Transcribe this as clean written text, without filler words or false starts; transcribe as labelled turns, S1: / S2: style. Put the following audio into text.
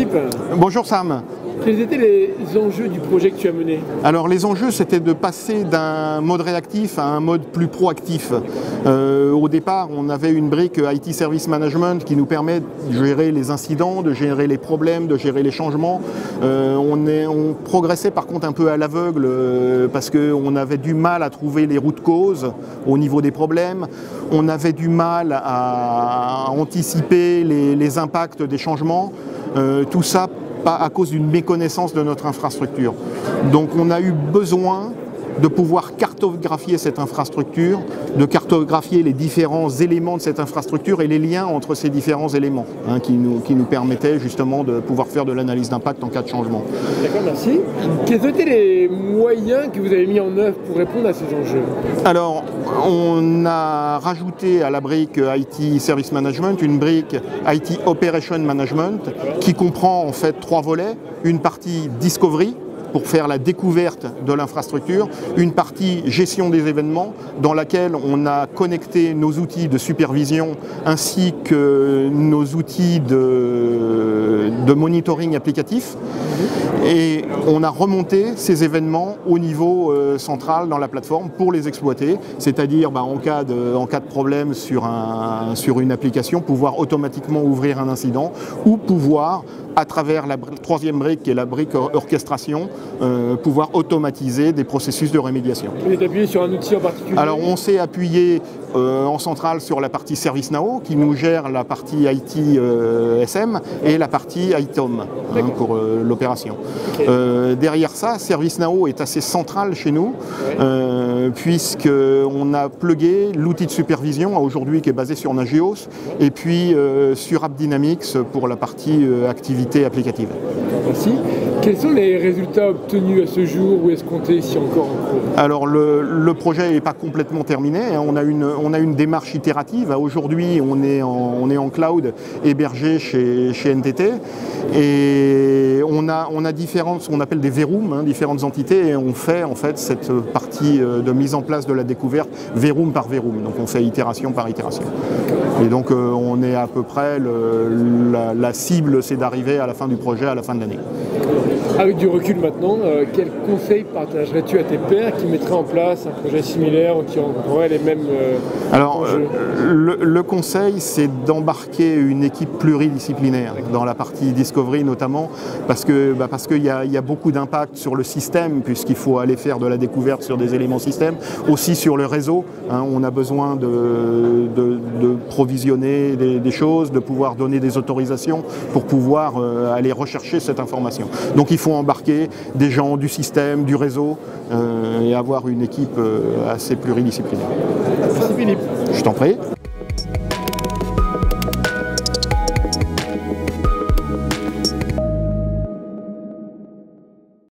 S1: Philippe.
S2: Bonjour Sam.
S1: Quels étaient les enjeux du projet que tu as mené?
S2: Alors les enjeux, c'était de passer d'un mode réactif à un mode plus proactif. Au départ, on avait une brique IT Service Management qui nous permet de gérer les incidents, de gérer les problèmes, de gérer les changements. On progressait par contre un peu à l'aveugle parce qu'on avait du mal à trouver les routes causes au niveau des problèmes. On avait du mal à anticiper les impacts des changements. Tout ça pas à cause d'une méconnaissance de notre infrastructure. Donc on a eu besoin de pouvoir cartographier cette infrastructure, de cartographier les différents éléments de cette infrastructure et les liens entre ces différents éléments qui nous permettaient justement de pouvoir faire de l'analyse d'impact en cas de changement.
S1: D'accord, merci. Quels étaient les moyens que vous avez mis en œuvre pour répondre à ces enjeux?
S2: Alors, on a rajouté à la brique IT Service Management une brique IT Operation Management qui comprend en fait 3 volets. Une partie Discovery, pour faire la découverte de l'infrastructure, une partie gestion des événements dans laquelle on a connecté nos outils de supervision ainsi que nos outils de monitoring applicatif et on a remonté ces événements au niveau central dans la plateforme pour les exploiter, c'est-à-dire en cas de problème sur une application, pouvoir automatiquement ouvrir un incident ou pouvoir, à travers la 3e brique qui est la brique orchestration, pouvoir automatiser des processus de rémédiation.
S1: Vous êtes appuyé sur un outil en particulier?
S2: Alors on s'est appuyé en centrale sur la partie ServiceNow qui nous gère la partie IT SM et la partie ITOM pour l'opération. Okay. Derrière ça, ServiceNow est assez central chez nous puisqu'on a plugué l'outil de supervision aujourd'hui qui est basé sur Nagios et puis sur AppDynamics pour la partie activité applicative.
S1: Merci. Quels sont les résultats obtenus à ce jour ou escomptés si encore en cours?
S2: Alors le projet n'est pas complètement terminé, on a une démarche itérative. Aujourd'hui on est en cloud hébergé chez NTT et on a différentes, ce qu'on appelle des V-Rooms, différentes entités et on fait en fait cette partie de mise en place de la découverte V-Room par V-Room, donc on fait itération par itération. Et donc on est à peu près, la cible c'est d'arriver à la fin du projet, à la fin de l'année.
S1: Avec du recul maintenant, quels conseils partagerais-tu à tes pairs qui mettraient en place un projet similaire ou qui auraient les mêmes enjeux?
S2: Le conseil, c'est d'embarquer une équipe pluridisciplinaire dans la partie Discovery notamment, parce qu'il y a beaucoup d'impact sur le système, puisqu'il faut aller faire de la découverte sur des éléments système, aussi sur le réseau. On a besoin de provisionner des choses, de pouvoir donner des autorisations pour pouvoir aller rechercher cette information. Donc il faut embarquer des gens du système, du réseau et avoir une équipe assez pluridisciplinaire.
S1: Merci Philippe.
S2: Je t'en prie.